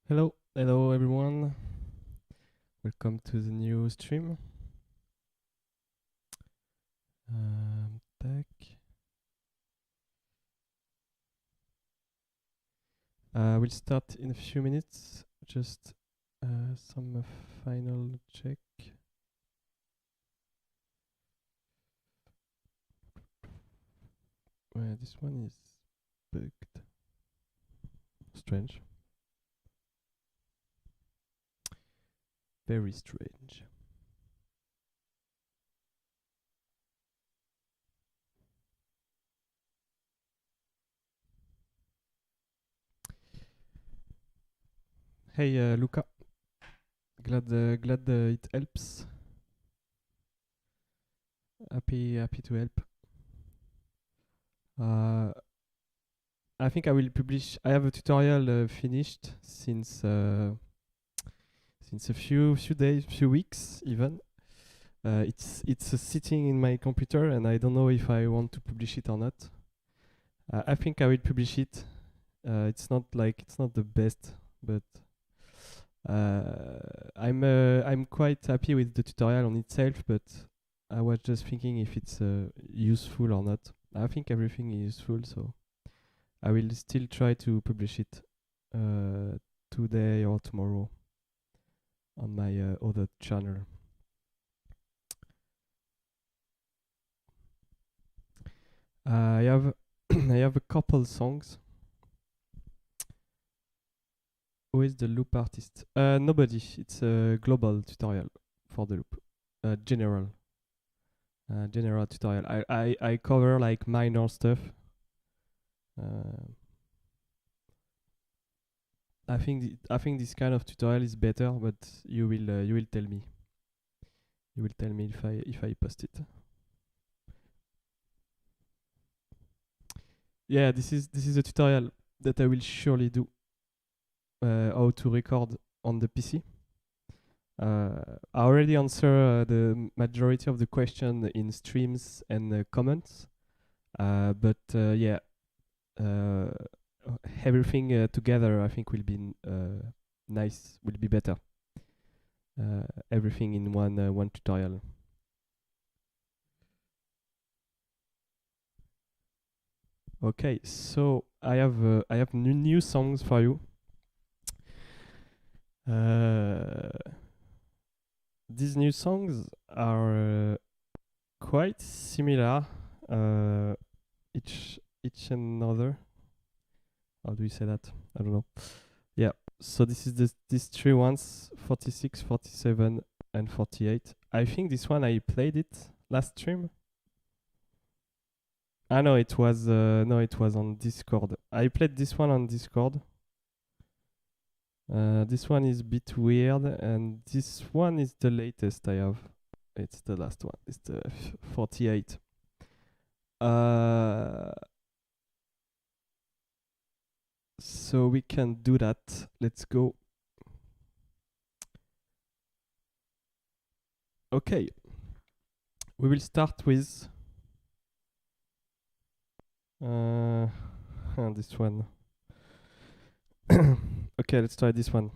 Hello everyone. Welcome to the new stream. Tac. We'll start in a few minutes. Just some final check. This one is bugged. Strange. Very strange. Hey Luca. Glad it helps. Happy to help. I think I will publish. I have a tutorial finished since a few days, few weeks even. It's sitting in my computer, and I don't know if I want to publish it or not. I think I will publish it. It's not the best, but I'm quite happy with the tutorial on itself. But I was just thinking if it's useful or not. I think everything is useful, so I will still try to publish it today or tomorrow on my other channel. I have I have a couple songs. Who is the loop artist? Nobody. It's a global tutorial for the loop. General tutorial. I cover like minor stuff. I think this kind of tutorial is better, but you will tell me. You will tell me if I post it. Yeah, this is a tutorial that I will surely do. How to record on the PC. I already answer the majority of the question in streams and comments, but yeah, everything together I think will be nice, will be better. Everything in one tutorial. Okay, so I have new songs for you. These new songs are quite similar, each another. How do you say that? I don't know. Yeah. So this is these three ones: 46, 47, and 48. I think this one I played it last stream. No, it was on Discord. I played this one on Discord. This one is a bit weird, and this one is the latest I have. It's the last one. It's the 48. So we can do that. Let's go. Okay. We will start with this one. Okay, let's try this one.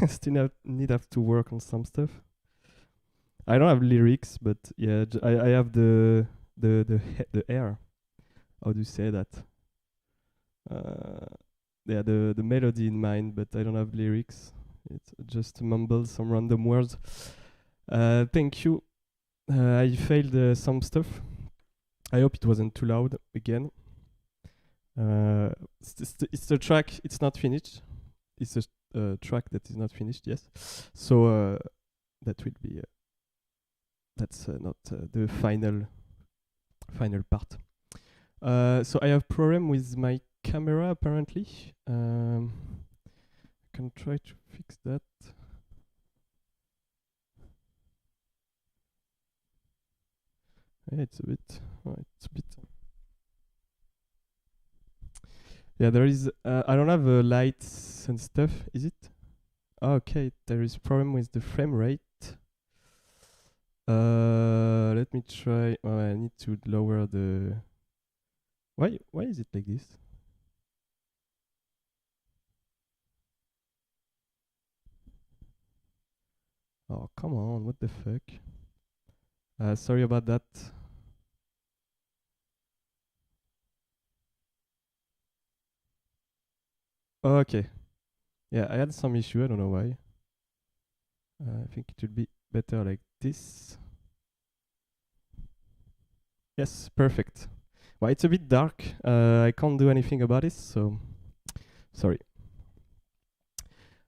Still need have to work on some stuff. I don't have lyrics, but yeah, I have the air. How do you say that? Yeah, the melody in mind, but I don't have lyrics. It's just mumble some random words. Thank you. I failed some stuff. I hope it wasn't too loud again. It's the track. It's not finished. It's a track that is not finished. Yes. So that will be. That's not the final part. So I have problem with my camera apparently. I can try to fix that. Yeah, it's a bit. Yeah, there is. I don't have lights and stuff. Is it? Okay, there is problem with the frame rate. Let me try. Oh, I need to lower the. Why is it like this? Oh, come on, what the fuck? Sorry about that. Okay. Yeah, I had some issue, I don't know why. I think it would be better like this. Yes, perfect. Well, it's a bit dark. I can't do anything about it, so sorry.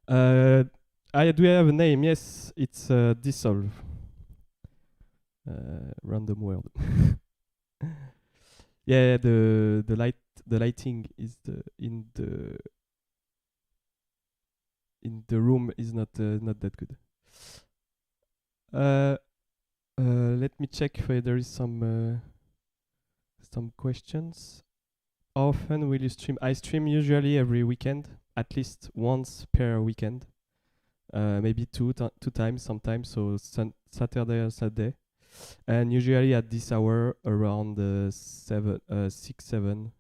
Do I have a name? Yes, it's Dissolve. Random world. Yeah, the lighting is in the room is not that good. Let me check if there is some questions. How often will you stream? I stream usually every weekend, at least once per weekend. Maybe two times sometimes, so Saturday or Sunday. And usually at this hour around 6, 7,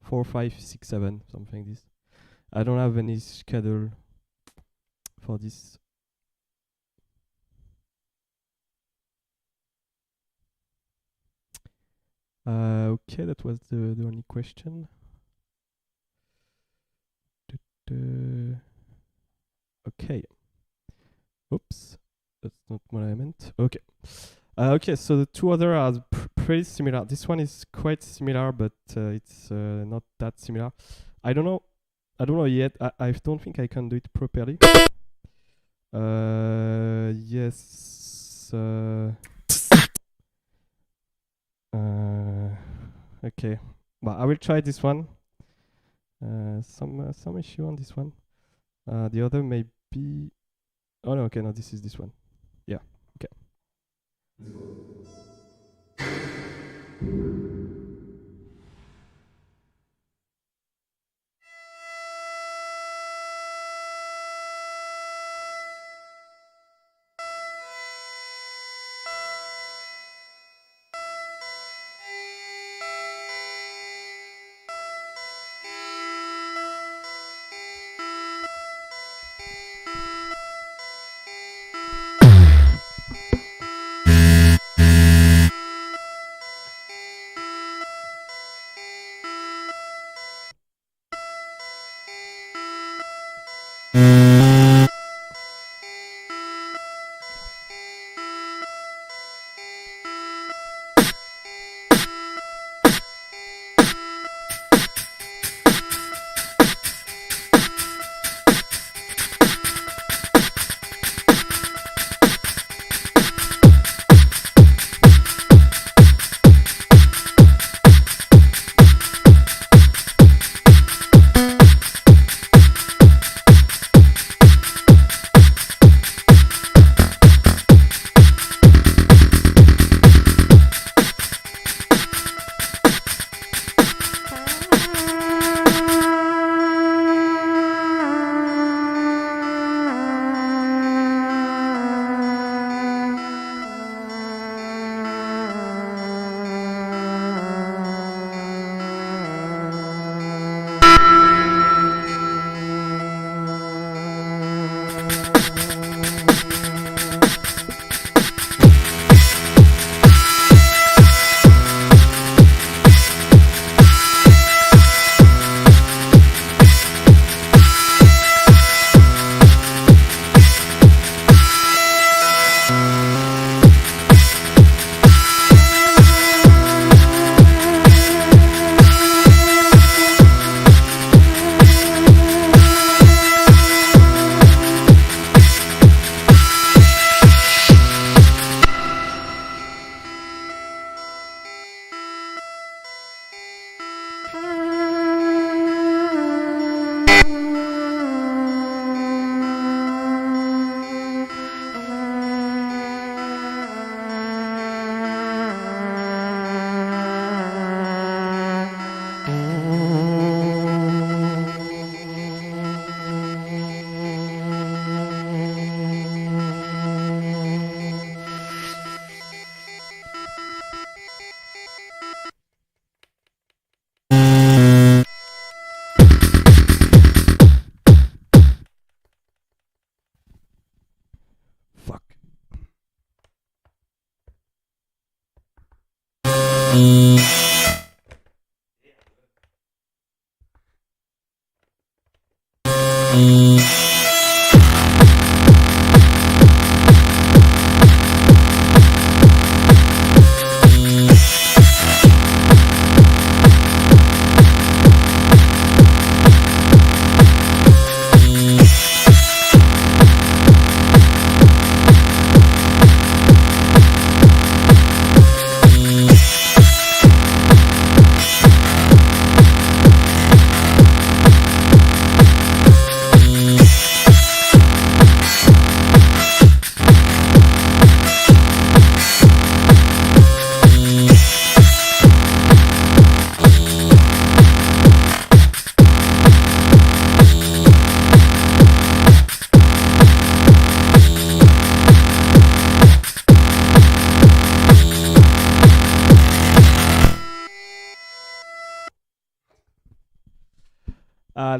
4, 5, 6, 7, something like this. I don't have any schedule for this. Okay, that was the only question. Okay. Oops, that's not what I meant. Okay. Okay, so the two other are pretty similar. This one is quite similar, but it's not that similar. I don't know yet. I don't think I can do it properly. Yes. Okay. Well, I will try this one. Some issue on this one. The other may be. Oh no. Okay. No, this is this one. Yeah. Okay. Let's go.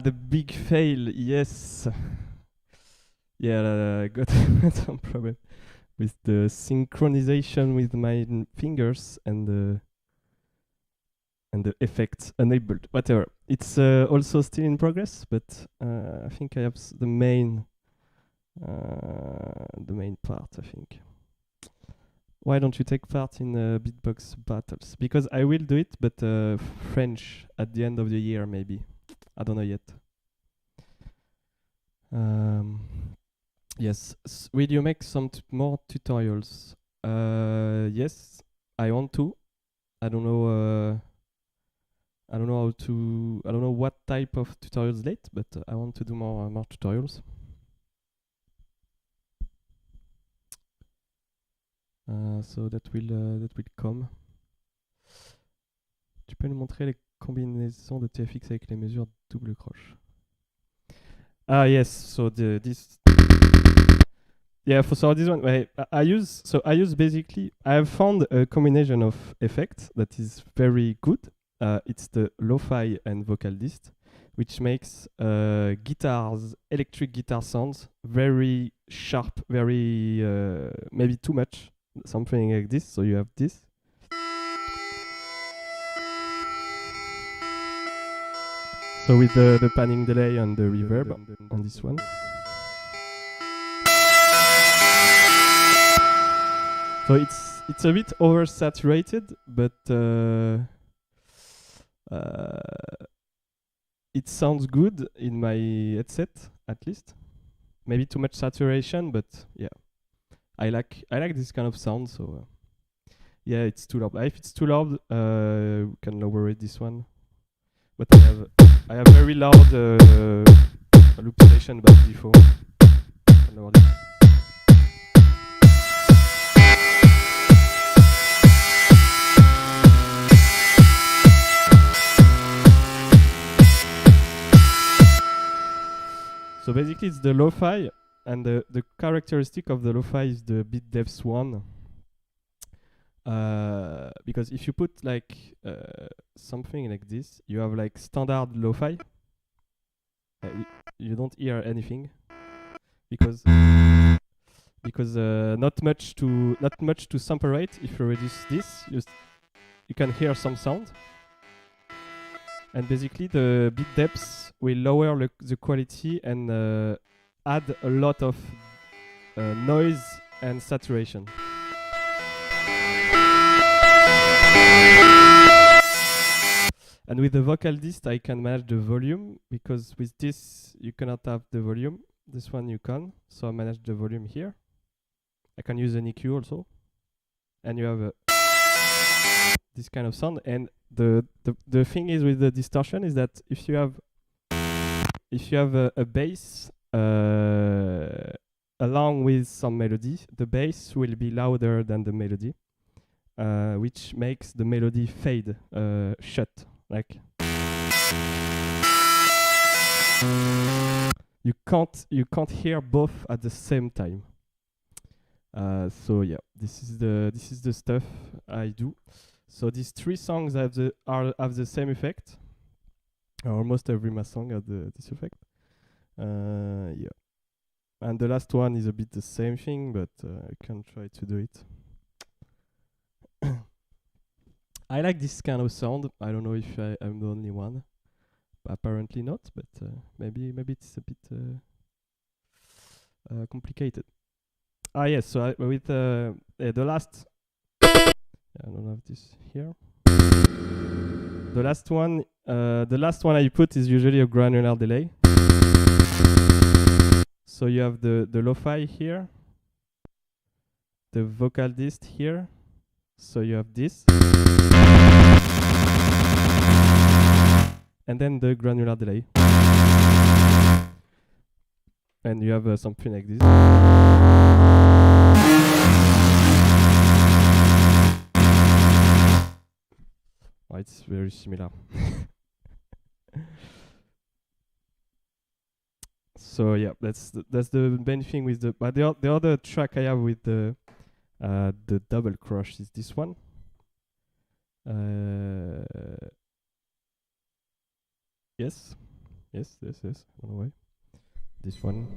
The big fail, yes. Yeah, I got some problem with the synchronization with my fingers and the effects enabled. Whatever. It's also still in progress, but I think I have the main part, I think. Why don't you take part in beatbox battles? Because I will do it, but French at the end of the year, maybe. I don't know yet. Yes. Will you make some more tutorials? Yes, I want to. I don't know. I don't know how to. I don't know what type of tutorials yet, but I want to do more tutorials. So that will come. Tu peux nous montrer les combinaisons de TFX avec les mesures double croche? Ah yes, so this. Yeah, so this one, I use basically. I have found a combination of effects that is very good. It's the lo-fi and vocal dist, which makes guitars, electric guitar sounds very sharp, very maybe too much, something like this. So you have this. So with the panning delay and the reverb on this one. So it's a bit oversaturated, but it sounds good in my headset, at least. Maybe too much saturation, but yeah, I like this kind of sound. So yeah, it's too loud. If it's too loud, we can lower it, this one. But I have very loud Loopstation by default. Can lower this. So basically it's the lo-fi, and the characteristic of the lo-fi is the bit depth 1. Because if you put like something like this, you have like standard lo-fi. You don't hear anything because not much to sample rate. If you reduce this, you can hear some sound. And basically the bit depths will lower the quality and add a lot of noise and saturation. And with the vocal dist, I can manage the volume, because with this you cannot have the volume. This one you can, so I manage the volume here. I can use an EQ also, and you have this kind of sound. And the thing is with the distortion is that if you have a bass along with some melody, the bass will be louder than the melody, which makes the melody fade shut. Like you can't hear both at the same time. So yeah, this is the stuff I do. So these 3 songs have the same effect. Almost every my song has this effect. Yeah, and the last one is a bit the same thing, but I can try to do it. I like this kind of sound. I don't know if I'm the only one. Apparently not, but maybe it's a bit complicated. Yes. So with the last. I don't have this here. The last one I put is usually a granular delay. So you have the lo-fi here, the vocal dist here. So you have this, and then the granular delay, and you have something like this. Oh, it's very similar. So yeah, that's the main thing with the. But the other track I have with the double crush is this one. Yes. I don't know why. This one.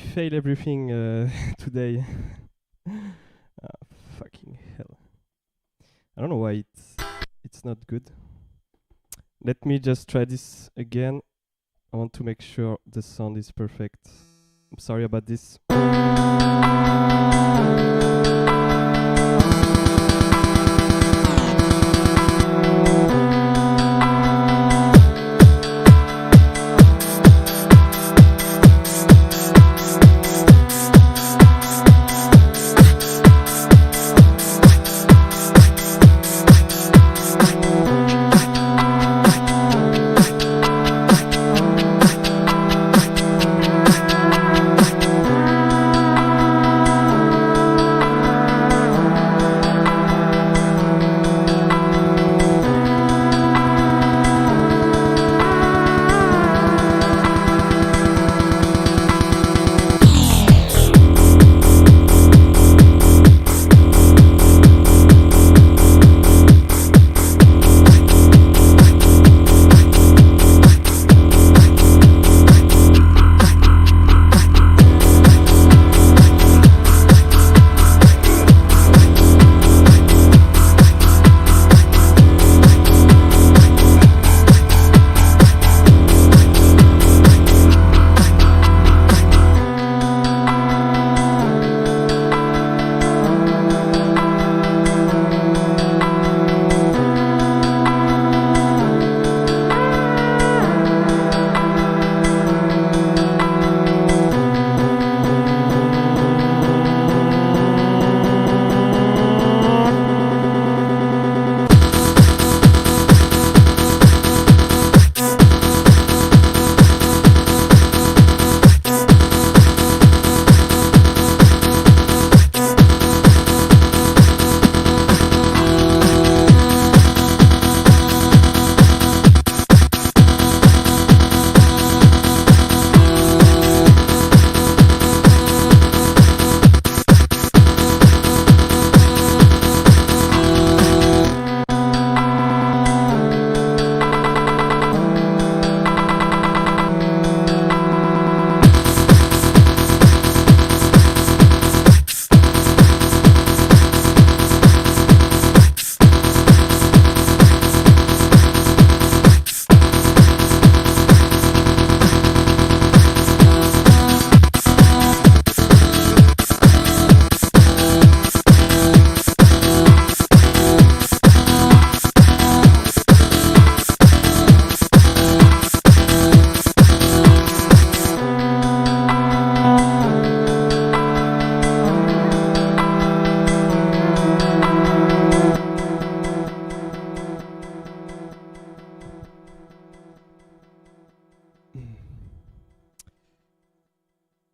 fail everything today. Fucking hell. I don't know why it's not good. Let me just try this again. I want to make sure the sound is perfect. I'm sorry about this.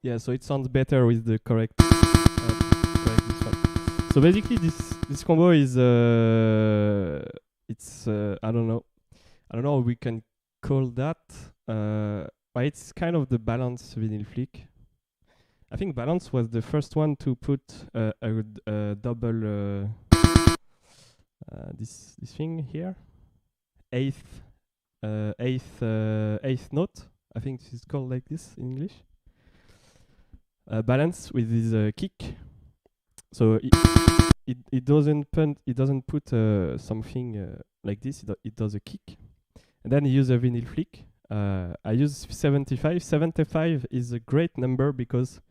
Yeah, so it sounds better with the correct this one. So basically, this combo is it's I don't know how we can call that. But it's kind of the balance vinyl flick. I think Balance was the first one to put a double this thing here, eighth note. I think this is called like this in English. Balance with this kick. So it doesn't put something like this. It does a kick, and then you use a vinyl flick. I use 75. 75 is a great number because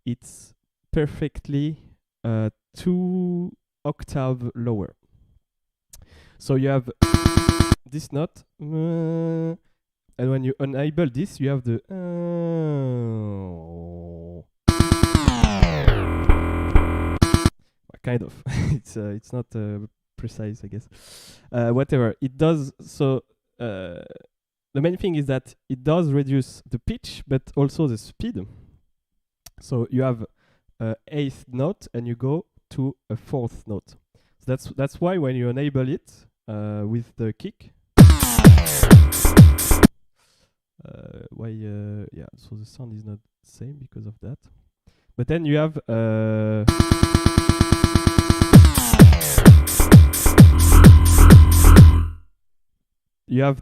it's perfectly 2 octaves lower. So you have this note, and when you enable this, you have the kind of. It's not precise, I guess. Whatever it does. So the main thing is that it does reduce the pitch, but also the speed. So you have eighth note, and you go to a fourth note. So that's why when you enable it with the kick, yeah. So the sound is not the same because of that. But then you have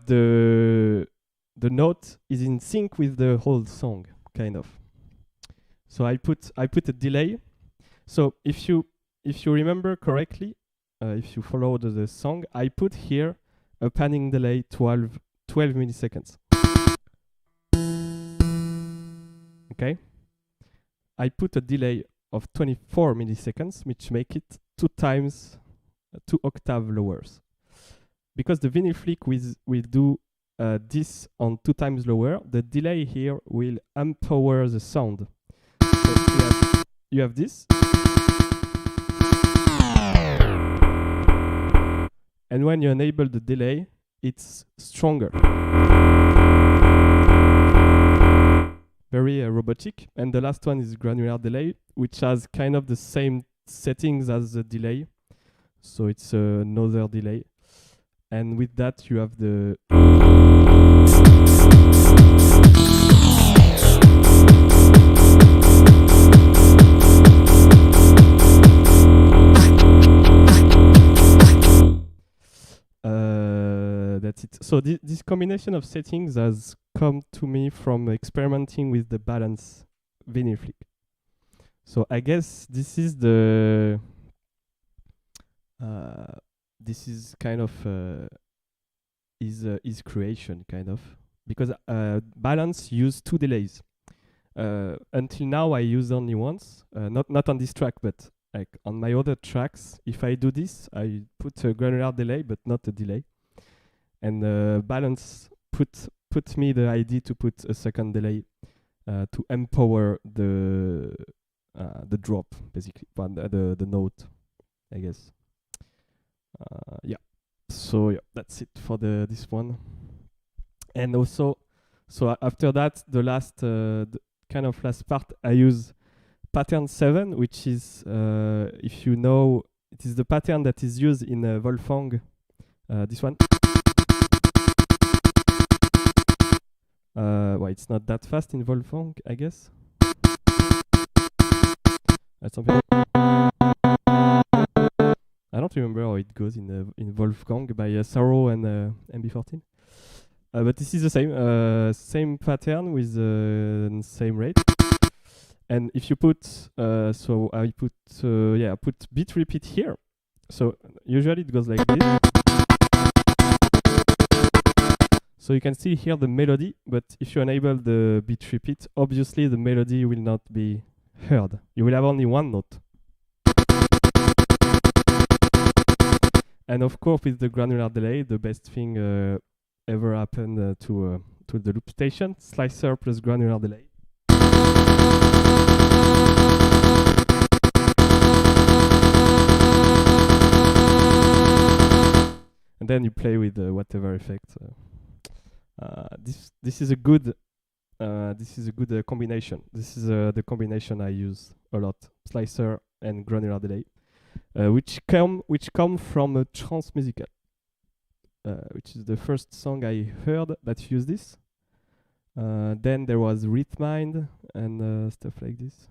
the note is in sync with the whole song, kind of. So I put a delay. So if you remember correctly, if you followed the song, I put here a panning delay 12 milliseconds. Okay. I put a delay of 24 milliseconds, which make it 2 octave lowers. Because the vinyl flick will do this on 2 times lower, the delay here will empower the sound. So you have this. And when you enable the delay, it's stronger. Very robotic. And the last one is granular delay, which has kind of the same settings as the delay. So it's another delay. And with that, you have the... That's it. So this combination of settings has come to me from experimenting with the balance vinyl flick. So I guess this is the this is kind of his creation, kind of, because balance use 2 delays. Until now I use only once, not on this track, but like on my other tracks, if I do this, I put a granular delay, but not a delay. And balance put me the idea to put a second delay to empower the drop, basically, the note, I guess. Yeah. So yeah, that's it for this one. And also, so after that, the last the kind of last part, I use pattern 7, which is, if you know, it is the pattern that is used in Wolfgang. This one. Well, it's not that fast in Wolfgang, I guess. That's something. I don't remember how it goes in Wolfgang by Saro and MB14. But this is the same pattern with the same rate. And if you put, so I put, I put beat repeat here. So usually it goes like this. So you can still hear the melody, but if you enable the beat repeat, obviously the melody will not be heard. You will have only one note. And of course, with the granular delay, the best thing ever happened to the Loopstation, slicer plus granular delay. And then you play with whatever effect. This is a good combination. This is the combination I use a lot: slicer and granular delay, which come from a trance musical, which is the first song I heard that used this. Then there was Rythmind and stuff like this.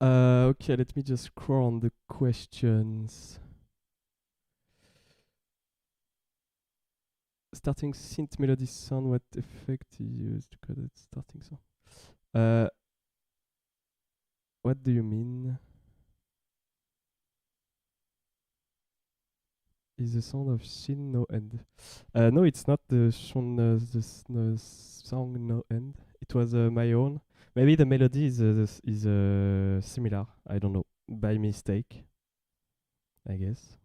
Okay, let me just scroll on the questions. Starting synth melody sound, what effect is used to cut it starting sound? What do you mean? Is the sound of Shin no end? No, it's not the song no end. It was my own. Maybe the melody is similar. I don't know. By mistake, I guess.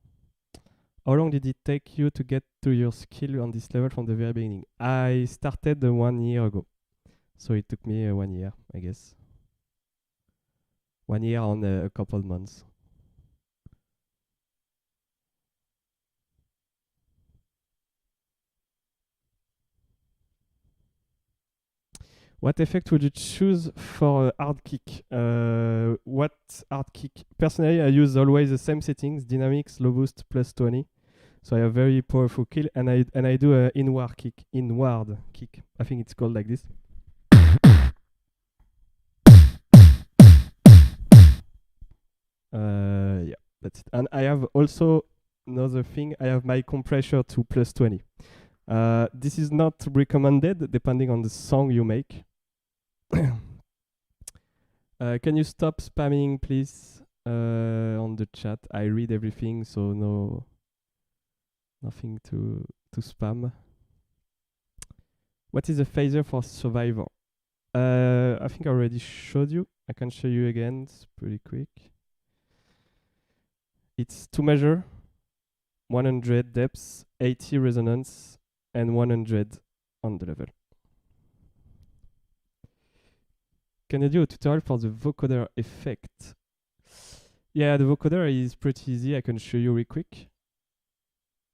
How long did it take you to get to your skill on this level from the very beginning? I started 1 year ago. So it took me 1 year, I guess. 1 year on a couple months. What effect would you choose for hard kick? What hard kick? Personally, I use always the same settings: dynamics, low boost, plus 20. So I have very powerful kill, and I do a inward kick. I think it's called like this. Yeah, that's it. And I have also another thing. I have my compressor to plus 20. This is not recommended depending on the song you make. Can you stop spamming, please, on the chat? I read everything, so nothing to spam. What is a phaser for Survivor? I think I already showed you. I can show you again. It's pretty quick. It's to measure 100 depths, 80 resonance, and 100 on the level. Can you do a tutorial for the vocoder effect? Yeah, the vocoder is pretty easy. I can show you real quick.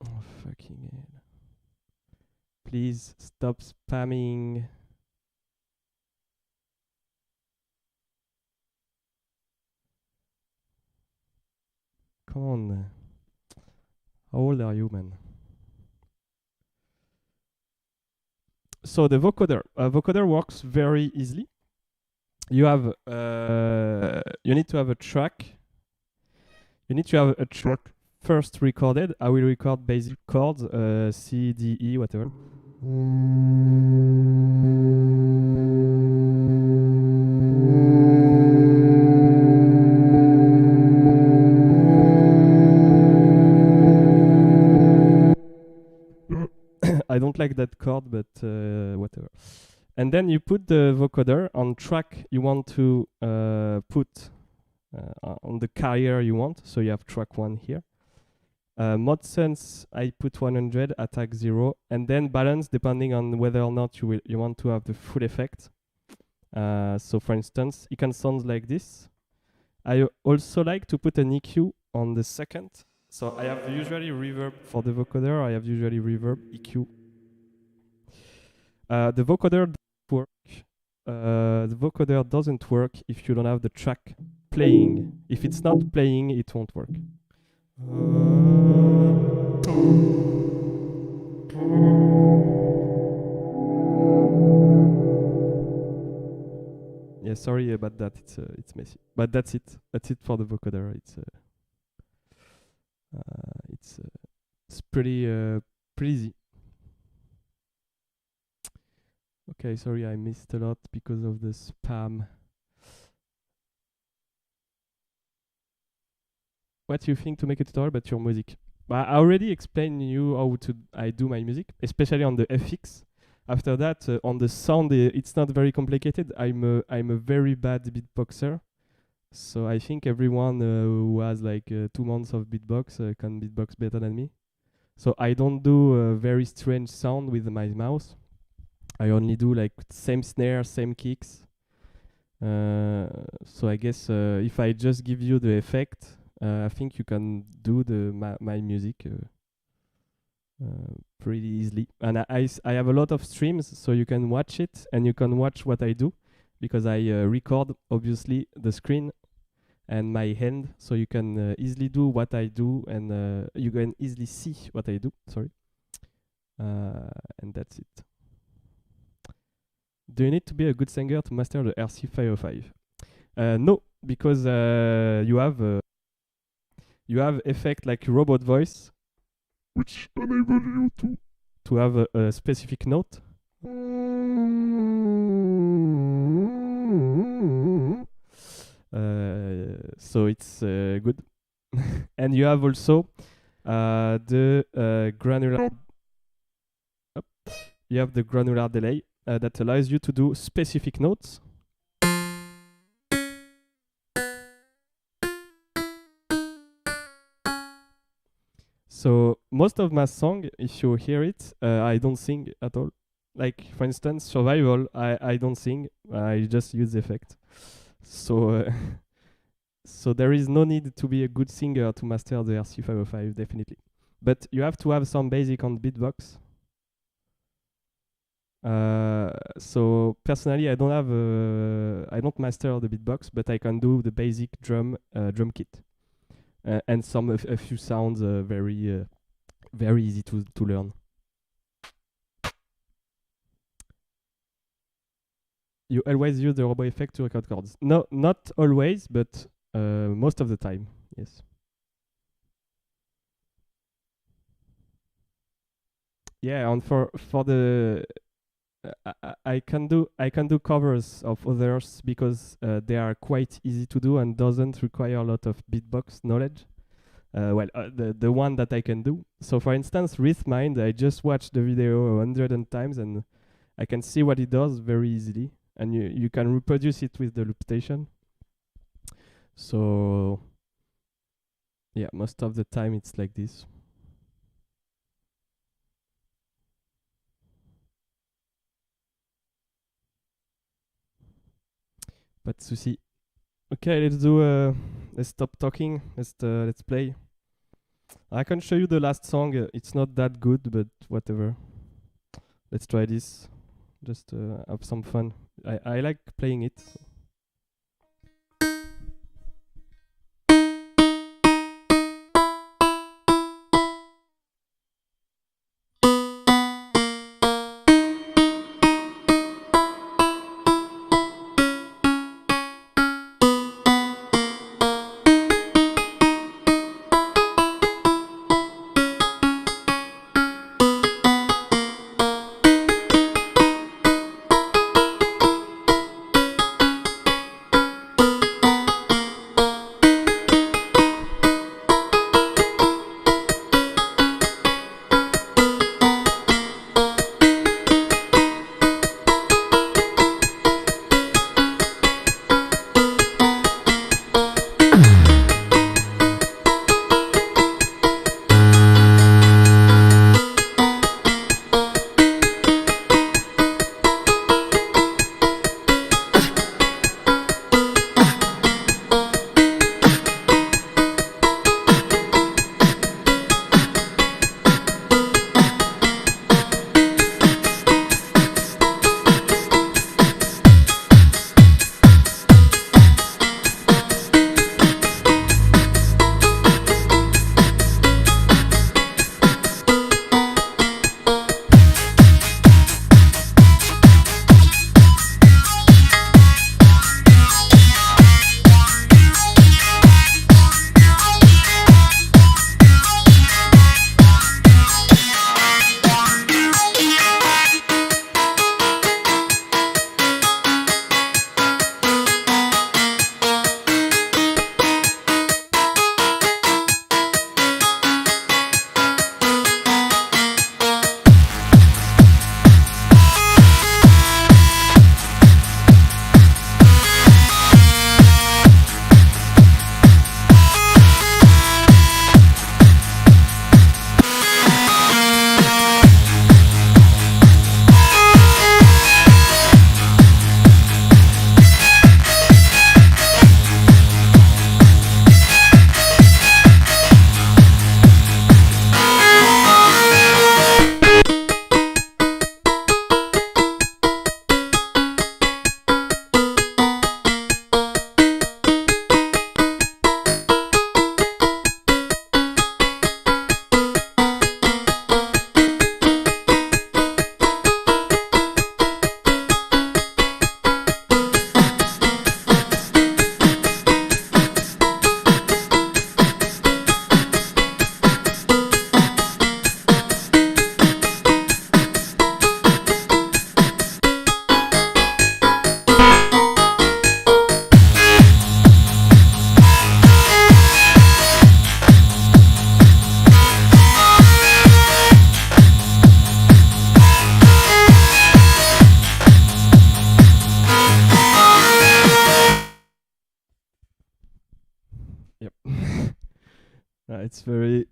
Oh, fucking hell. Please stop spamming. Come on. How old are you, man? So the vocoder. Vocoder works very easily. You have you need to have a track. You need to have a track first recorded. I will record basic chords, C, D, E, whatever. I don't like that chord, but whatever. And then you put the vocoder on track you want to put on the carrier you want. So you have track 1 here. Mod sense, I put 100, attack 0, and then balance depending on whether or not you want to have the full effect. So for instance, it can sound like this. I also like to put an EQ on the second. So I have usually reverb for the vocoder. I have usually reverb, EQ. The vocoder doesn't work. The vocoder doesn't work if you don't have the track playing. If it's not playing, it won't work. Yeah, sorry about that. It's messy, but that's it. That's it for the vocoder. It's pretty easy. Okay, sorry, I missed a lot because of the spam. What do you think to make a tutorial about your music? I already explained you how I do my music, especially on the FX. After that, on the sound, it's not very complicated. I'm a very bad beatboxer, so I think everyone who has like 2 months of beatbox can beatbox better than me. So I don't do a very strange sound with my mouse. I only do like same snare, same kicks. So I guess if I just give you the effect, I think you can do my music pretty easily. And I have a lot of streams, so you can watch it and you can watch what I do, because I record obviously the screen and my hand, so you can easily do what I do, and you can easily see what I do. Sorry. And that's it. Do you need to be a good singer to master the RC505? No, because you have effect like robot voice, which enable you to have a specific note. So it's good. And you have also the granular. You have the granular delay that allows you to do specific notes. So most of my song, if you hear it, I don't sing at all. Like for instance, Survival, I don't sing. I just use effect. So so there is no need to be a good singer to master the RC505, definitely. But you have to have some basic on beatbox. So personally, I don't master the beatbox, but I can do the basic drum kit. And a few sounds very easy to learn. You always use the robo effect to record chords? No, not always, but most of the time, yes. Yeah, and for the I can do covers of others because they are quite easy to do and doesn't require a lot of beatbox knowledge. The one that I can do. So for instance, Rythmind, I just watched the video 100 times and I can see what it does very easily, and you can reproduce it with the Loopstation. So yeah, most of the time it's like this. Pas de souci. Okay, let's stop talking. Let's play. I can show you the last song. It's not that good, but whatever. Let's try this. Just have some fun. I like playing it. So.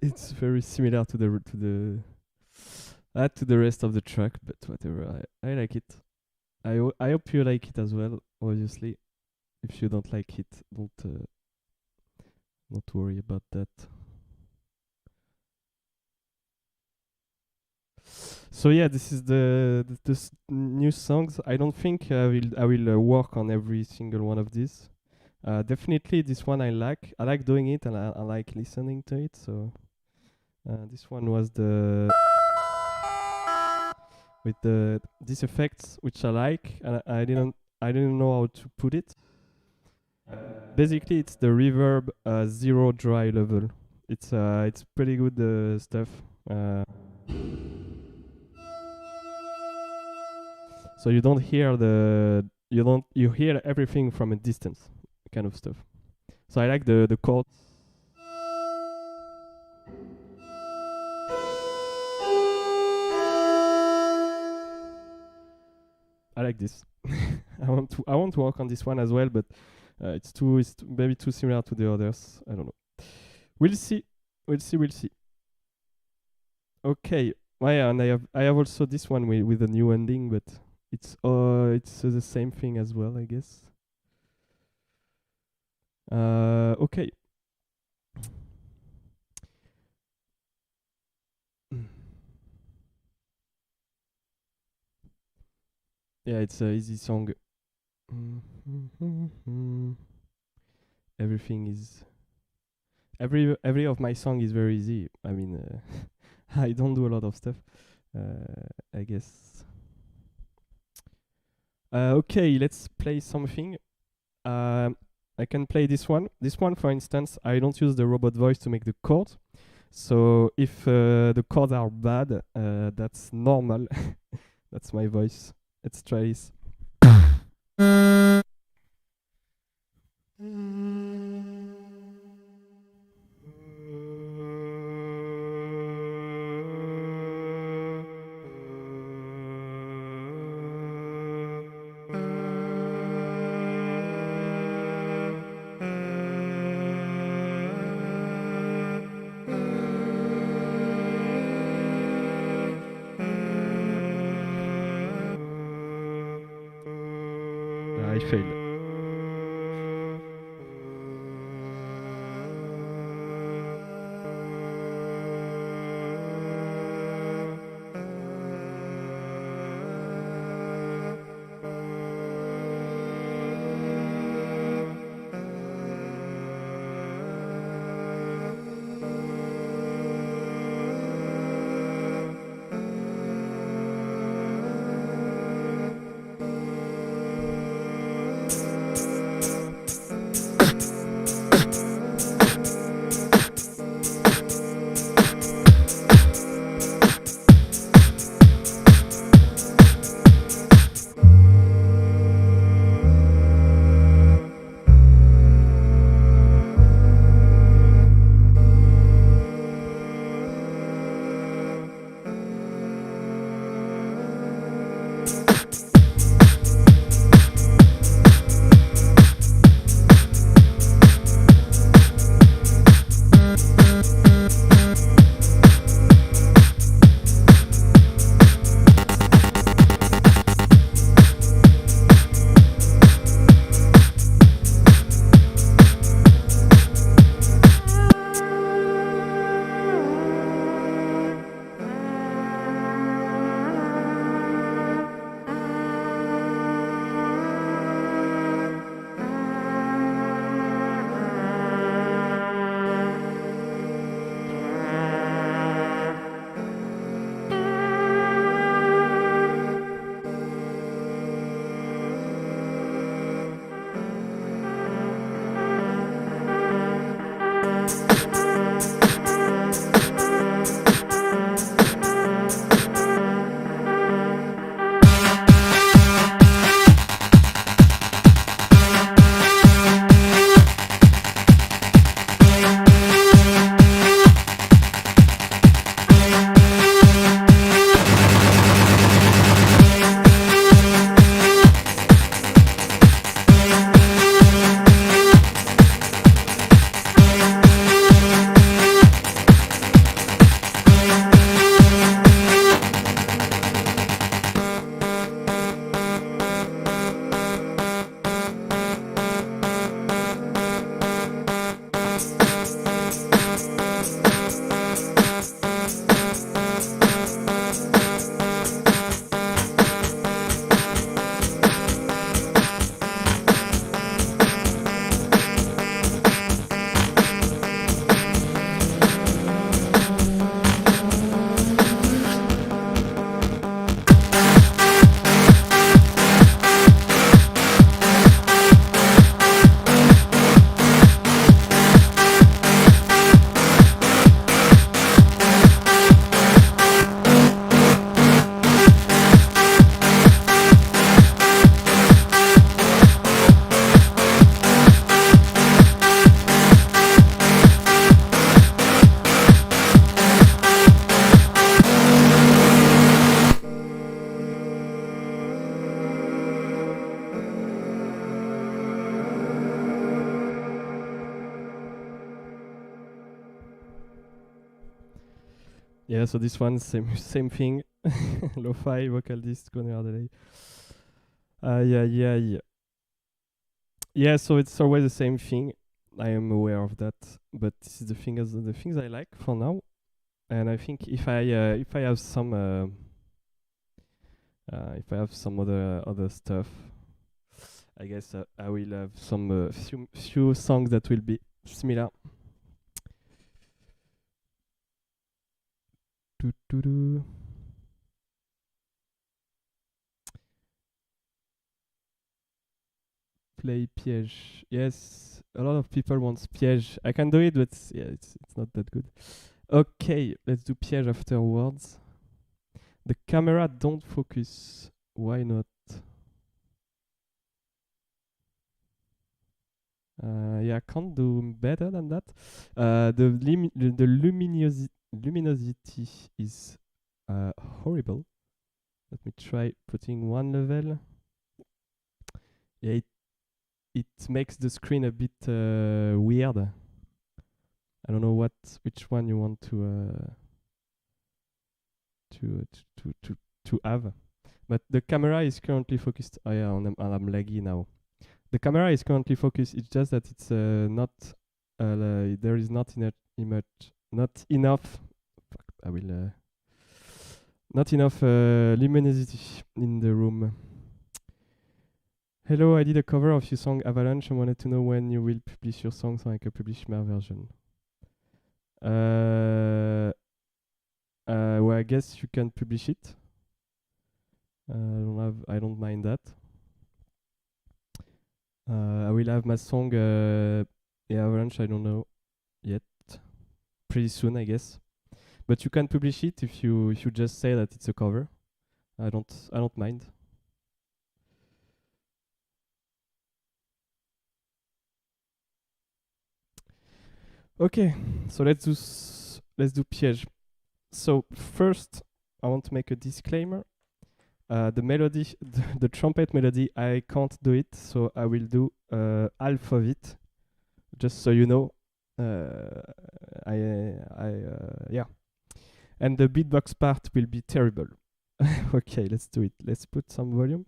It's very similar to the rest of the track, but whatever. I like it. I hope you like it as well. Obviously, if you don't like it, don't worry about that. So yeah, this is the new songs. I don't think I will work on every single one of these. Definitely this one I like. I like doing it and I like listening to it. So this one was with these effects which I like, and I didn't know how to put it. Basically, it's the reverb zero dry level. It's pretty good stuff. So you don't hear you hear everything from a distance, kind of stuff. So I like the chords. I like this. I want to work on this one as well, but it's maybe too similar to the others. I don't know. We'll see. We'll see. Okay. Yeah, and I have also this one with a new ending, but it's the same thing as well, I guess. Okay. Yeah, it's an easy song. Everything is every of my song is very easy. I mean, I don't do a lot of stuff. I guess. Okay, let's play something. I can play this one. This one, for instance, I don't use the robot voice to make the chords. So if the chords are bad, that's normal. That's my voice. Let's try this. I failed. Yeah, so this one, same thing. Lo-fi, vocal disc, corner delay. Yeah. Yeah, so it's always the same thing. I am aware of that, but this is the things I like for now. And I think if I have some other stuff, I guess I will have some few songs that will be similar. Play Piège. Yes, a lot of people want Piège. I can do it, but it's not that good. Okay, let's do Piège afterwards. The camera don't focus. Why not? Yeah, I can't do better than that. The luminosity is horrible. Let me try putting one level. Yeah, it makes the screen a bit weird. I don't know which one you want to have, but the camera is currently focused. Oh yeah, I'm laggy now. The camera is currently focused. It's just that it's not. There is not enough. Not enough luminosity in the room. Hello, I did a cover of your song Avalanche. I wanted to know when you will publish your song so I can publish my version. Well, I guess you can publish it. I don't mind that. I will have my song Avalanche. I don't know yet. Pretty soon, I guess. But you can publish it if you just say that it's a cover. I don't mind. Okay, so let's do Piège. So first, I want to make a disclaimer. The melody, the trumpet melody, I can't do it, so I will do half of it, just so you know. Yeah. And the beatbox part will be terrible. Okay, let's do it. Let's put some volume.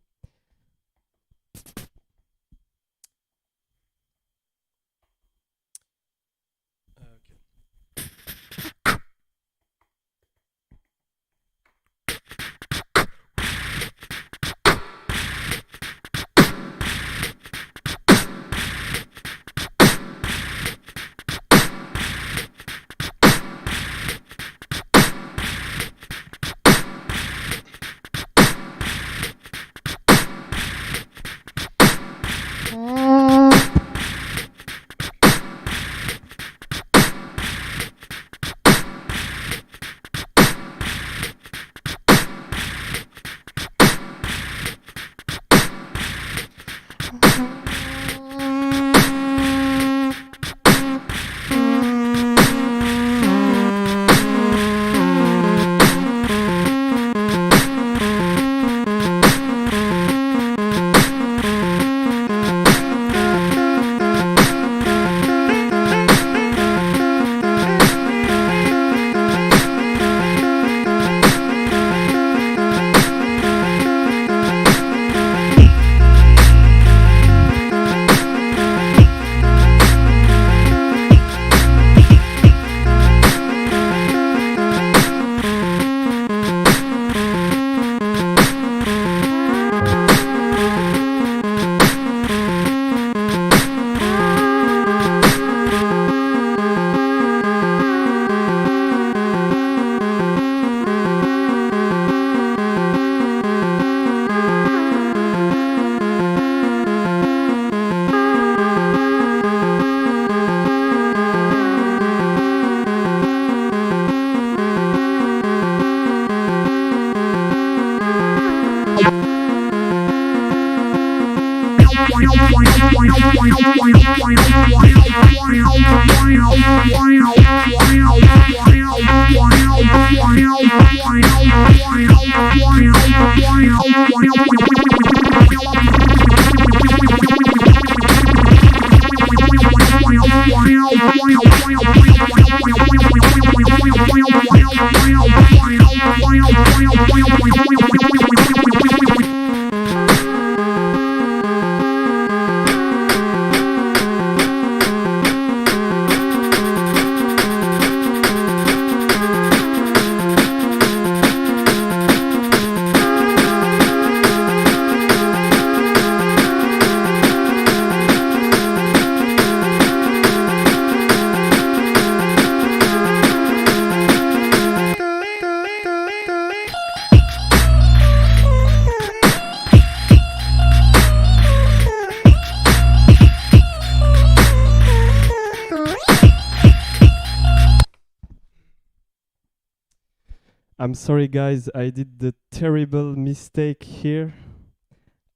I'm sorry, guys. I did the terrible mistake here.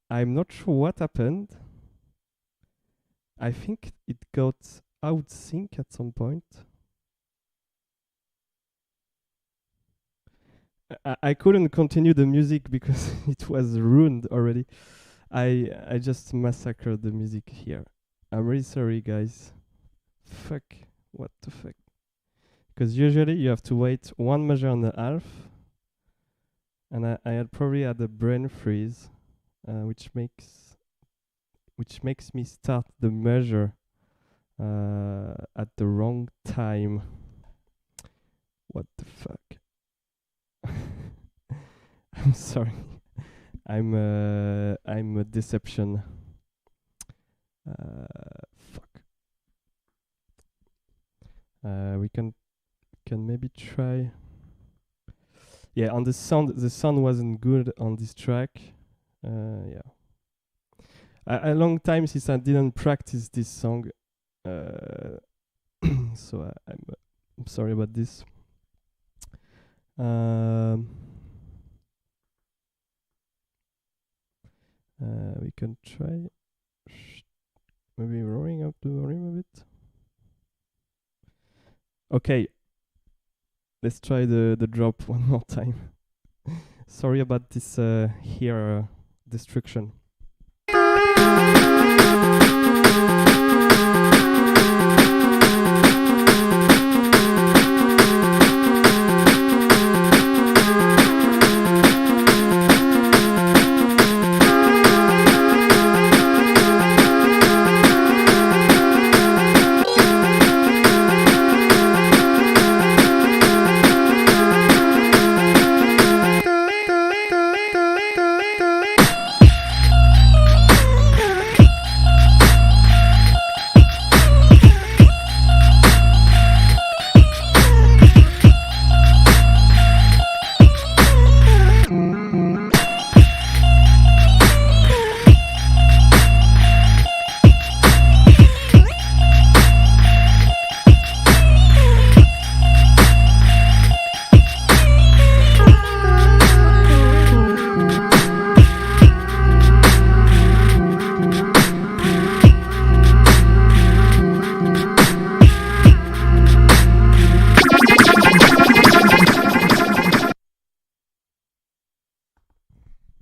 I'm not sure what happened. I think it got out sync at some point. I couldn't continue the music because it was ruined already. I just massacred the music here. I'm really sorry, guys. Fuck. What the fuck? Because usually you have to wait 1 measure and a half. And I had probably had a brain freeze, which makes me start the measure at the wrong time. What the fuck? I'm sorry. I'm a deception. Fuck. We can maybe try. Yeah, on the sound wasn't good on this track. Yeah. A long time since I didn't practice this song, so I'm sorry about this. We can try maybe lowering up the volume a bit. Okay, let's try the drop one more time. Sorry about this here destruction.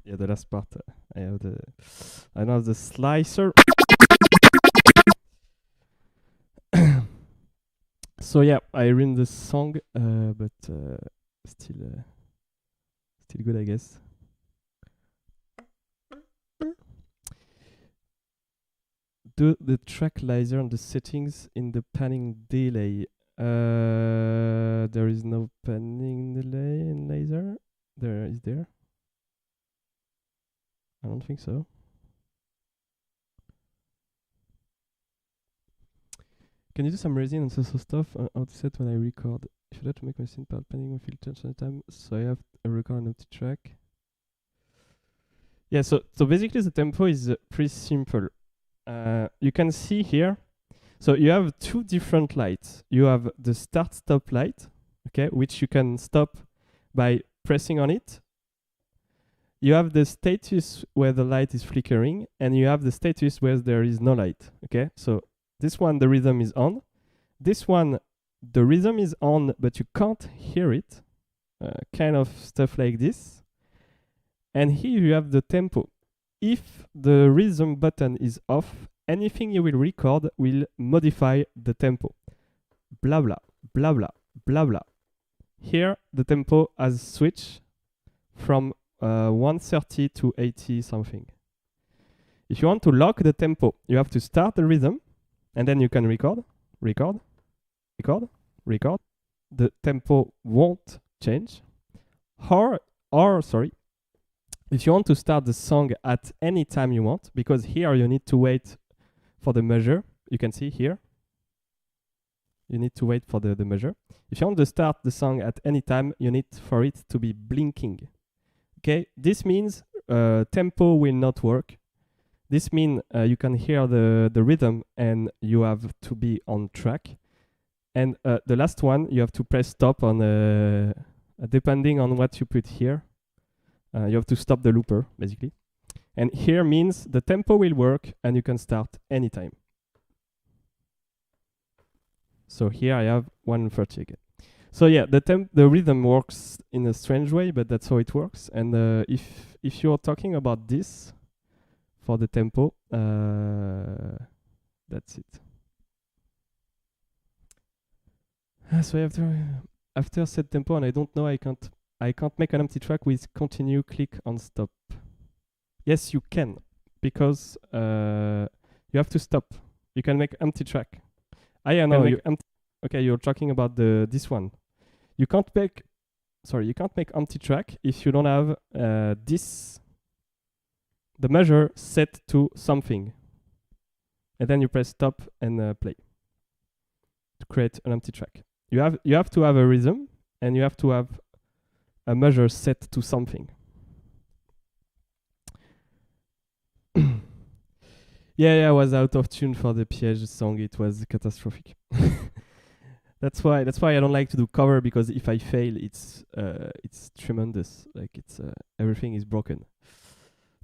Yeah, the last part. I don't have the slicer. So yeah, I ruined the song, but still good, I guess. Do the track laser on the settings in the panning delay. There is no panning delay in laser. Is there? I don't think so. Can you do some resin and so stuff outset when I record? If you like to make my synth part panning with filters at the time, so I have a record an empty track. Yeah, so basically the tempo is pretty simple. You can see here, so you have 2 different lights. You have the start-stop light, okay, which you can stop by pressing on it. You have the status where the light is flickering, and you have the status where there is no light, okay? So this one, the rhythm is on. This one, the rhythm is on, but you can't hear it. Kind of stuff like this. And here you have the tempo. If the rhythm button is off, anything you will record will modify the tempo. Blah, blah, blah, blah, blah, blah. Here, the tempo has switched from 130 to 80 something. If you want to lock the tempo, you have to start the rhythm, and then you can record. The tempo won't change. Or sorry, if you want to start the song at any time you want, because here you need to wait for the measure. You can see here. You need to wait for the measure. If you want to start the song at any time, you need for it to be blinking. Okay, this means tempo will not work. This means you can hear the rhythm and you have to be on track. And the last one, you have to press stop on depending on what you put here. You have to stop the looper, basically. And here means the tempo will work and you can start anytime. So here I have 130 again. So yeah, the rhythm works in a strange way, but that's how it works. And if you're talking about this for the tempo, that's it. So after set tempo, and I don't know, I can't make an empty track with continue, click on stop. Yes, you can, because you have to stop. You can make empty track. I know okay, you're talking about this one. You can't make empty track if you don't have the measure set to something, and then you press stop and play to create an empty track. You have to have a rhythm, and you have to have a measure set to something. Yeah, I was out of tune for the Piège song. It was catastrophic. That's why I don't like to do cover, because if I fail, it's tremendous. Like everything is broken.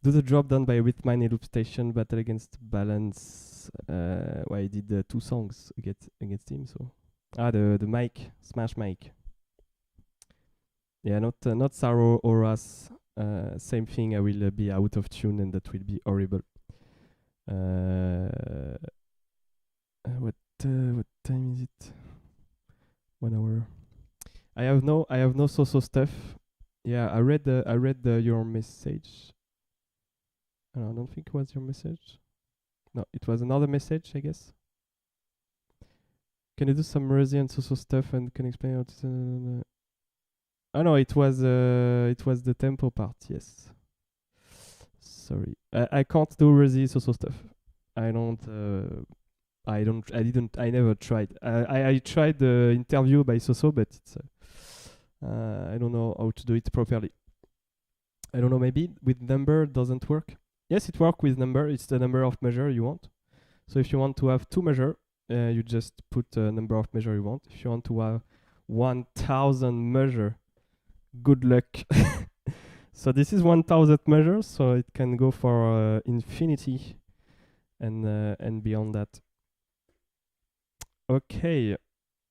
Do the job done by Rythmind and Loopstation, battle against Balance. I did 2 songs against him. So the mic, smash mic. Yeah, not Saro or us. Same thing. I will be out of tune, and that will be horrible. What time is it? 1 hour. I have no so stuff. Yeah, I read your message. I don't think it was your message. No, it was another message, I guess. Can you do some Resi and so stuff and can explain how to? Oh no, it was the tempo part. Yes. Sorry, I can't do Resi so stuff. I never tried. I tried the interview by Soso, but it's I don't know how to do it properly. I don't know, maybe with number doesn't work. Yes, it works with number. It's the number of measure you want. So if you want to have 2 measure, you just put the number of measure you want. If you want to have 1000 measure, good luck. So this is 1000 measures, so it can go for infinity and beyond that. Okay,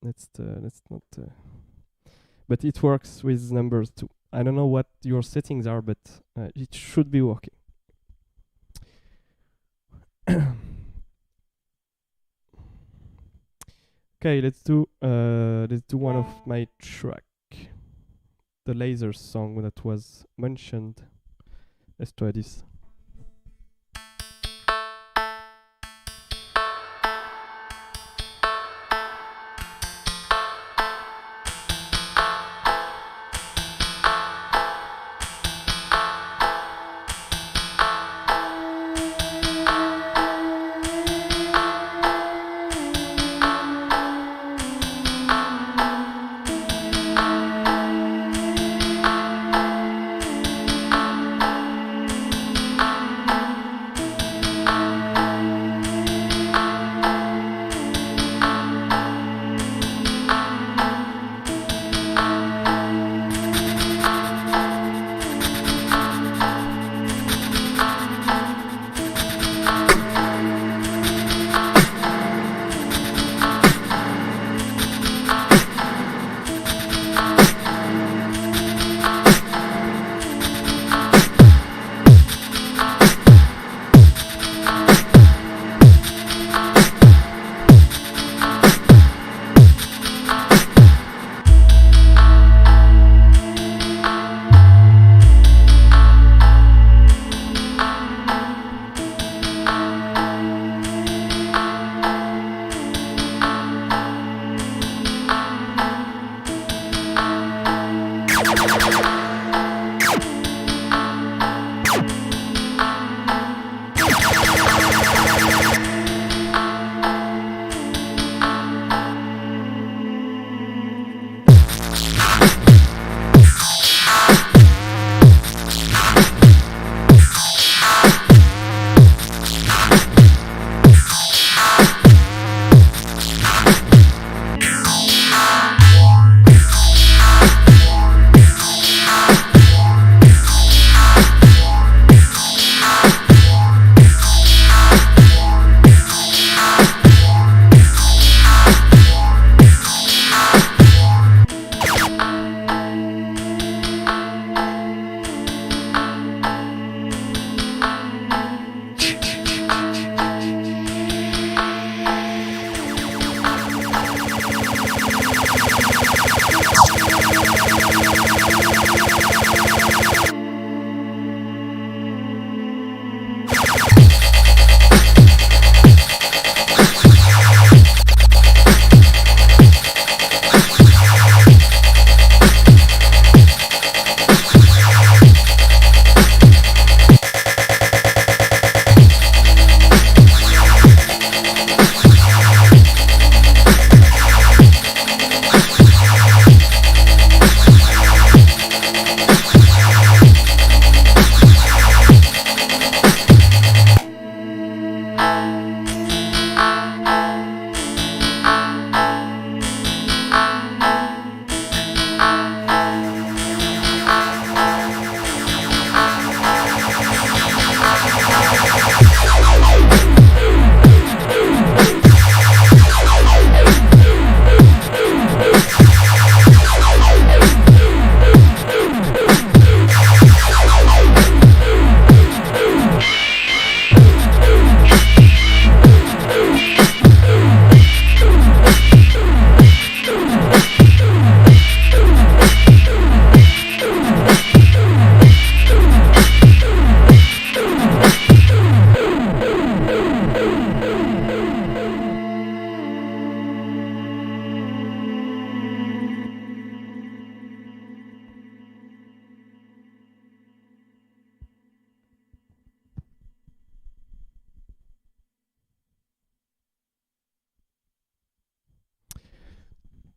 let's not. But it works with numbers too. I don't know what your settings are, but it should be working. Okay, let's do one of my track, the laser song that was mentioned. Let's try this.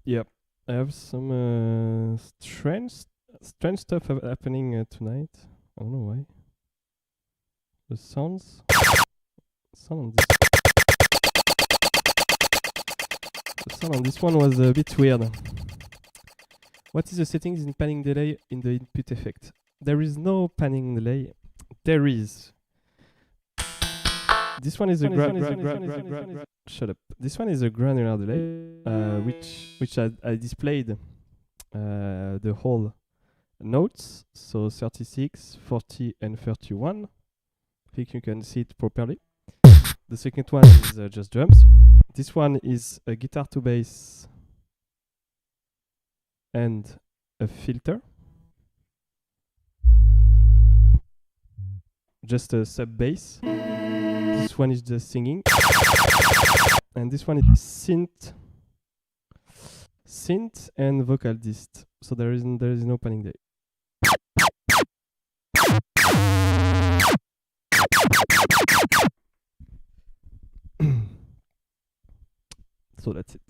Yep, I have some strange stuff happening tonight. I don't know why. The sound on this. The sound on this one was a bit weird. What is the settings in panning delay in the input effect? There is no panning delay. There is. This one is a shut up. This one is a granular delay, which I displayed the whole notes, so 36, 40, and 31. I think you can see it properly. The second one is just drums. This one is a guitar to bass and a filter. Just a sub bass. This one is just singing. And this one is synth and vocal dist. So there is no panning delay. So that's it.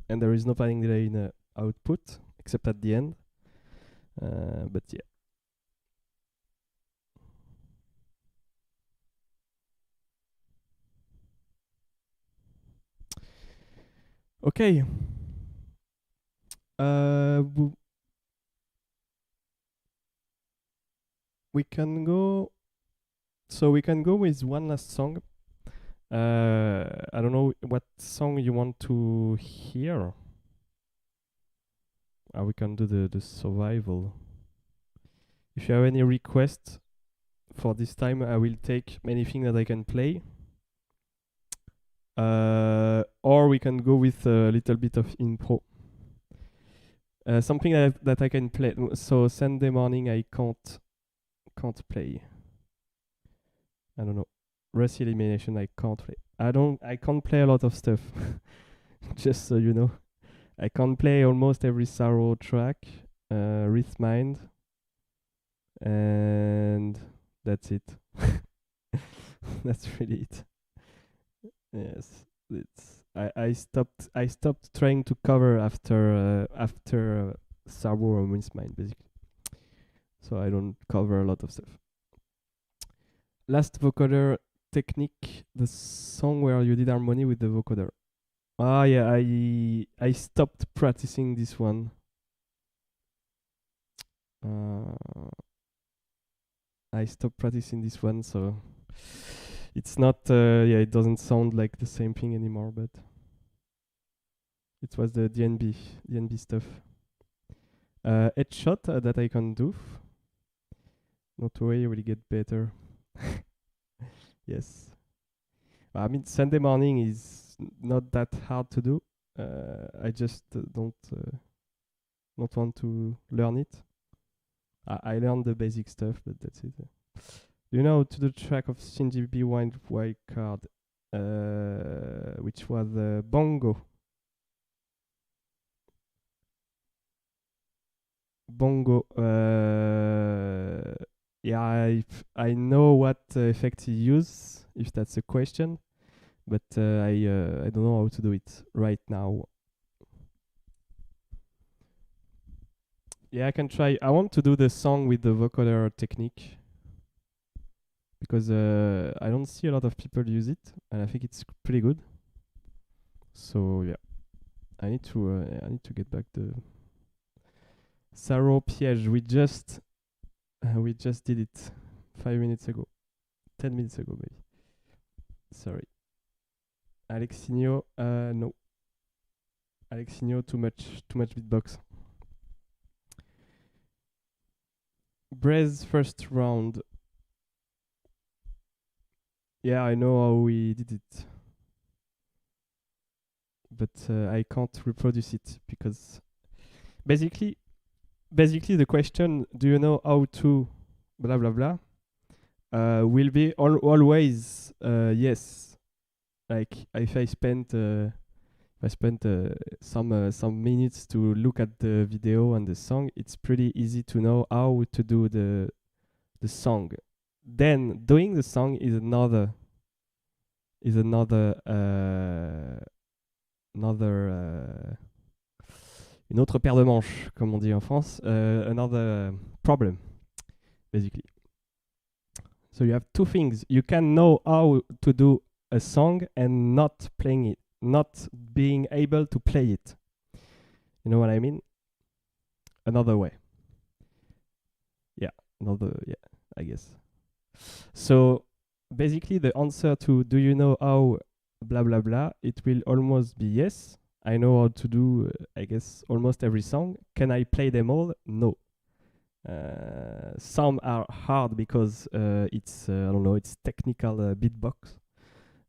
And there is no panning delay in output except at the end. But yeah. Okay. We can go. So we can go with one last song. I don't know what song you want to hear. We can do the survival. If you have any requests for this time, I will take anything that I can play. Or we can go with a little bit of impro. Something that I can play. So Sunday morning I can't play. I don't know. Rust elimination I can't play. I can't play a lot of stuff. Just so you know. I can't play almost every Saro track. Rythmind. And that's it. That's really it. Yes, it's I stopped trying to cover after Saro and Rythmind basically. So I don't cover a lot of stuff. Last vocoder technique, the song where you did harmony with the vocoder. Yeah, I stopped practicing this one. I stopped practicing this one, so it's not, it doesn't sound like the same thing anymore, but it was the DNB stuff. Headshot that I can do. Not worry, it will get better. Yes. I mean, Sunday morning is not that hard to do. I just don't want to learn it. I learned the basic stuff, but that's it. You know, to the track of Shinji B Wild Card, which was Bongo. Bongo. Yeah, I know what effect he used, if that's a question, but I don't know how to do it right now. Yeah, I can try. I want to do the song with the vocoder technique because I don't see a lot of people use it, and I think it's pretty good. So yeah, I need to get back the Saro Piège. We just did it 5 minutes ago, 10 minutes ago maybe. Sorry. Alexinho, no. Alexinho, too much beatbox. Brez first round. Yeah, I know how we did it. But I can't reproduce it because basically the question, do you know how to blah blah blah, will be always yes. Like if I spent some minutes to look at the video and the song, it's pretty easy to know how to do the song. Then doing the song is another une autre paire de manches, comme on dit en France. Another problem, basically. So you have two things. You can know how to do a song and not playing it, not being able to play it. You know what I mean? Another way. Yeah, I guess. So basically the answer to do you know how blah blah blah, it will almost be yes. I know how to do, I guess, almost every song. Can I play them all? No. Some are hard because it's I don't know, it's technical beatbox.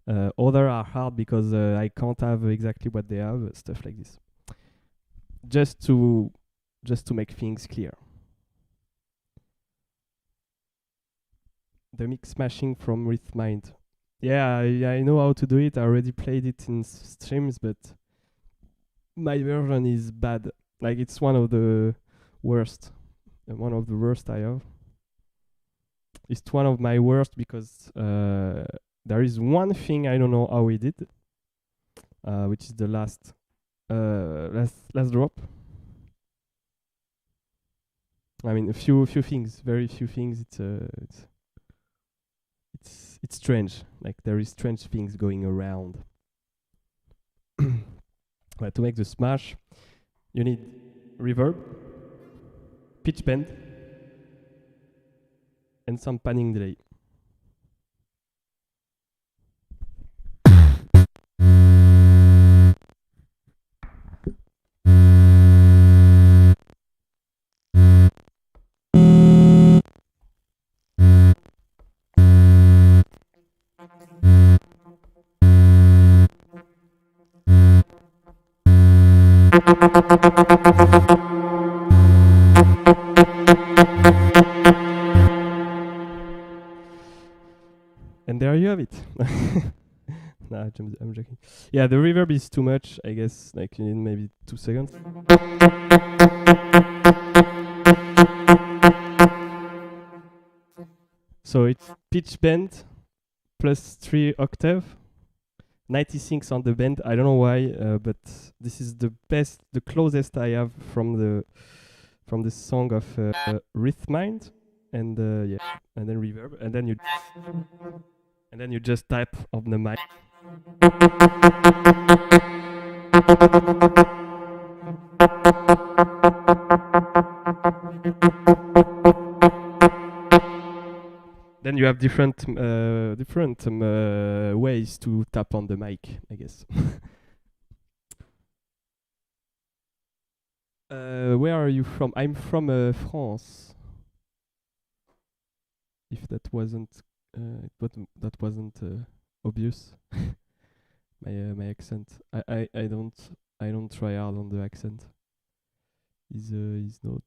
Other are hard because I can't have exactly what they have, stuff like this. Just to make things clear. The mix mashing from Rythmind. Yeah, I know how to do it. I already played it in streams, but my version is bad. Like, it's one of the worst. One of the worst I have. It's one of my worst because there is one thing I don't know how we did, which is the last drop. I mean, a few things, very few things. It's strange. Like, there is strange things going around. But to make the smash, you need reverb, pitch bend, and some panning delay. And there you have it. Nah, I'm joking. Yeah, the reverb is too much, I guess. Like, you need maybe 2 seconds. So it's pitch bend plus 3 octave, 96 on the bend. I don't know why, but this is the best, the closest I have from the song of Rythmind, and yeah, and then reverb, and then you just type on the mic. Then you have different ways to tap on the mic, I guess. Where are you from? I'm from France. If that wasn't obvious, my accent. I don't try hard on the accent. Is not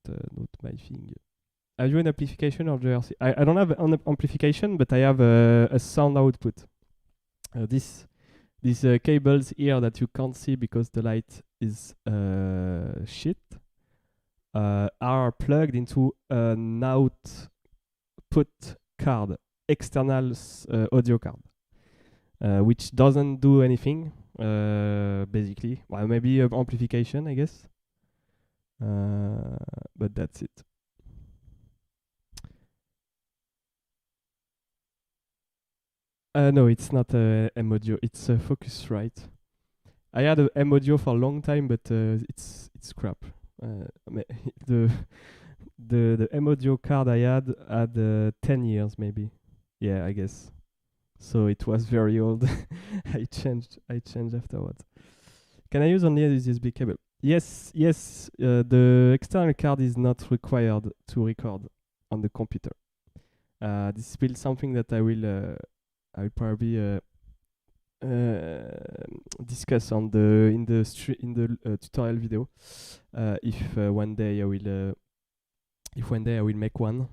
my thing. Have you an amplification or JRC? I don't have an amplification, but I have a sound output. These cables here that you can't see because the light is shit are plugged into an output card, external audio card, which doesn't do anything, basically. Well, maybe amplification, I guess. But that's it. No, it's not M audio. It's Focusrite. I had a M audio for a long time, but it's crap. The M audio card I had 10 years maybe. Yeah, I guess. So it was very old. I changed afterwards. Can I use only this USB cable? Yes. The external card is not required to record on the computer. This will something that I will probably discuss in the tutorial video. If one day I will make one.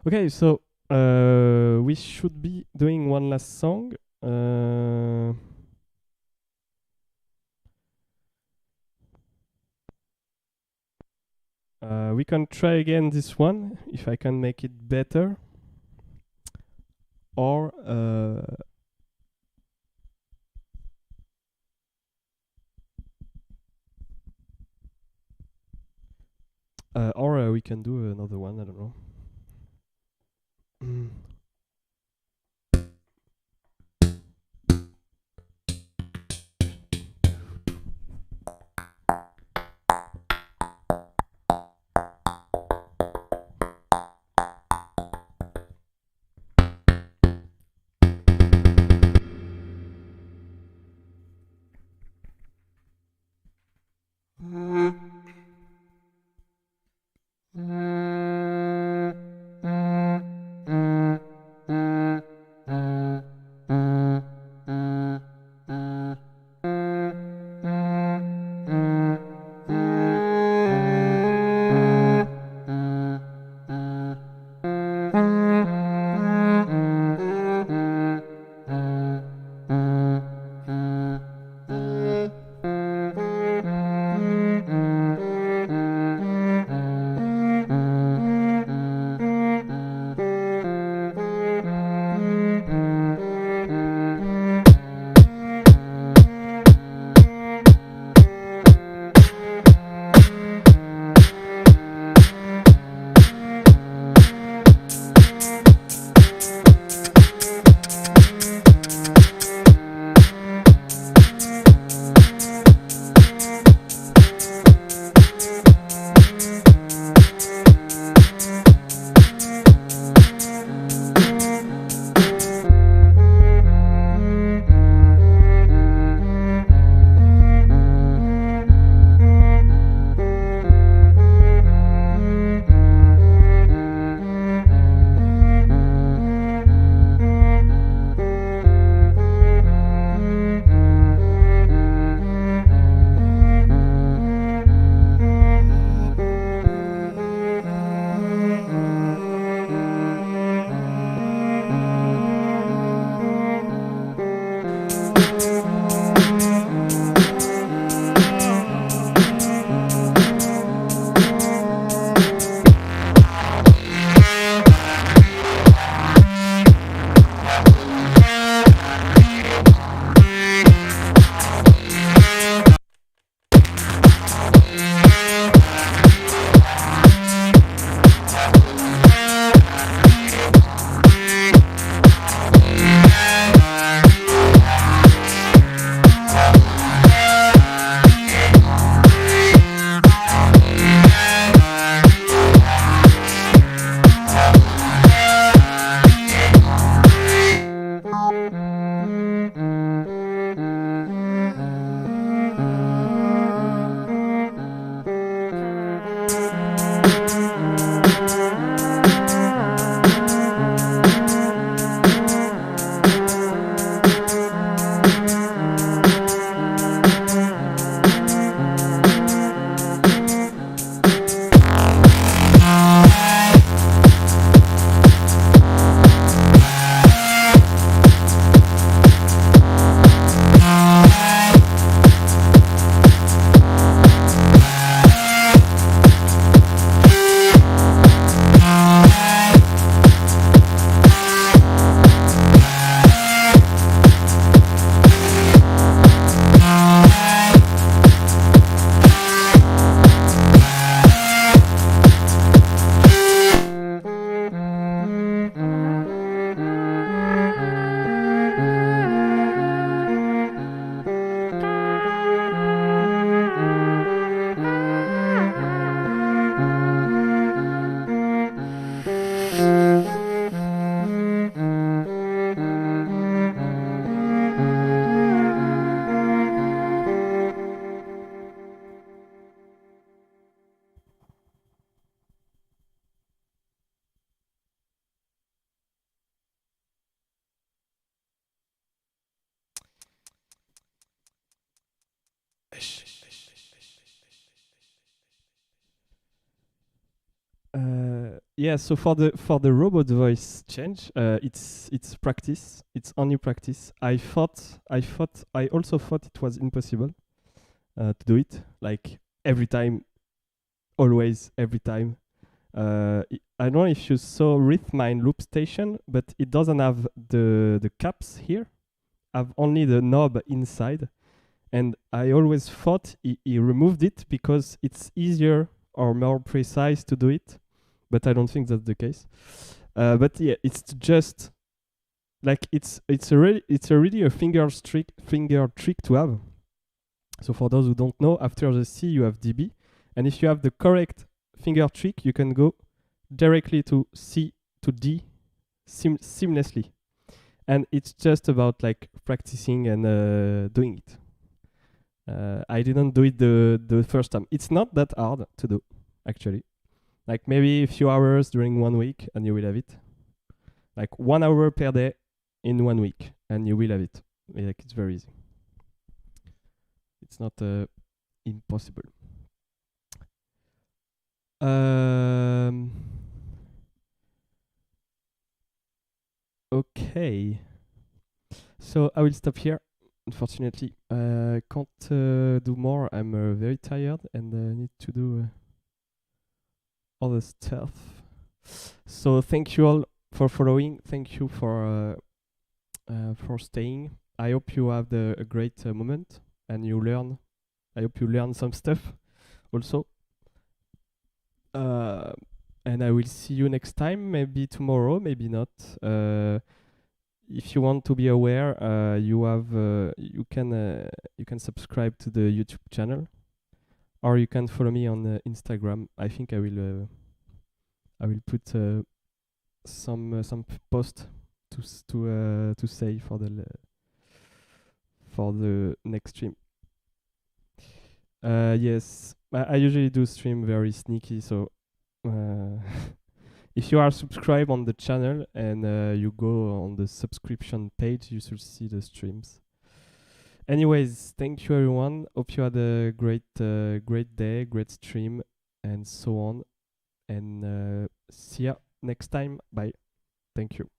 Okay, so we should be doing one last song. We can try again this one if I can make it better. Or Or we can do another one, I don't know. Yeah, so for the robot voice change, it's practice. It's only practice. I also thought it was impossible to do it like every time, always, every time. I don't know if you saw Rythmind Loopstation, but it doesn't have the caps here. Have only the knob inside, and I always thought he removed it because it's easier or more precise to do it, but I don't think that's the case. But yeah, it's just like it's really a finger trick to have. So for those who don't know, after the C you have DB, and if you have the correct finger trick, you can go directly to C to D seamlessly. And it's just about like practicing and doing it. I didn't do it the first time. It's not that hard to do, actually. Like maybe a few hours during 1 week and you will have it. Like 1 hour per day in 1 week and you will have it. Like it's very easy. It's not impossible. Okay. So I will stop here. Unfortunately, can't do more. I'm very tired and need to do other stuff. So thank you all for following. Thank you for staying. I hope you have a great moment and you learn. I hope you learn some stuff also. And I will see you next time. Maybe tomorrow, maybe not. If you want to be aware, you can subscribe to the YouTube channel, or you can follow me on Instagram. I think I will put some post to say for the next stream. Yes, I usually do stream very sneaky, so if you are subscribed on the channel and you go on the subscription page, you should see the streams. Anyways, thank you everyone. Hope you had a great day, great stream, and so on. And see ya next time. Bye. Thank you.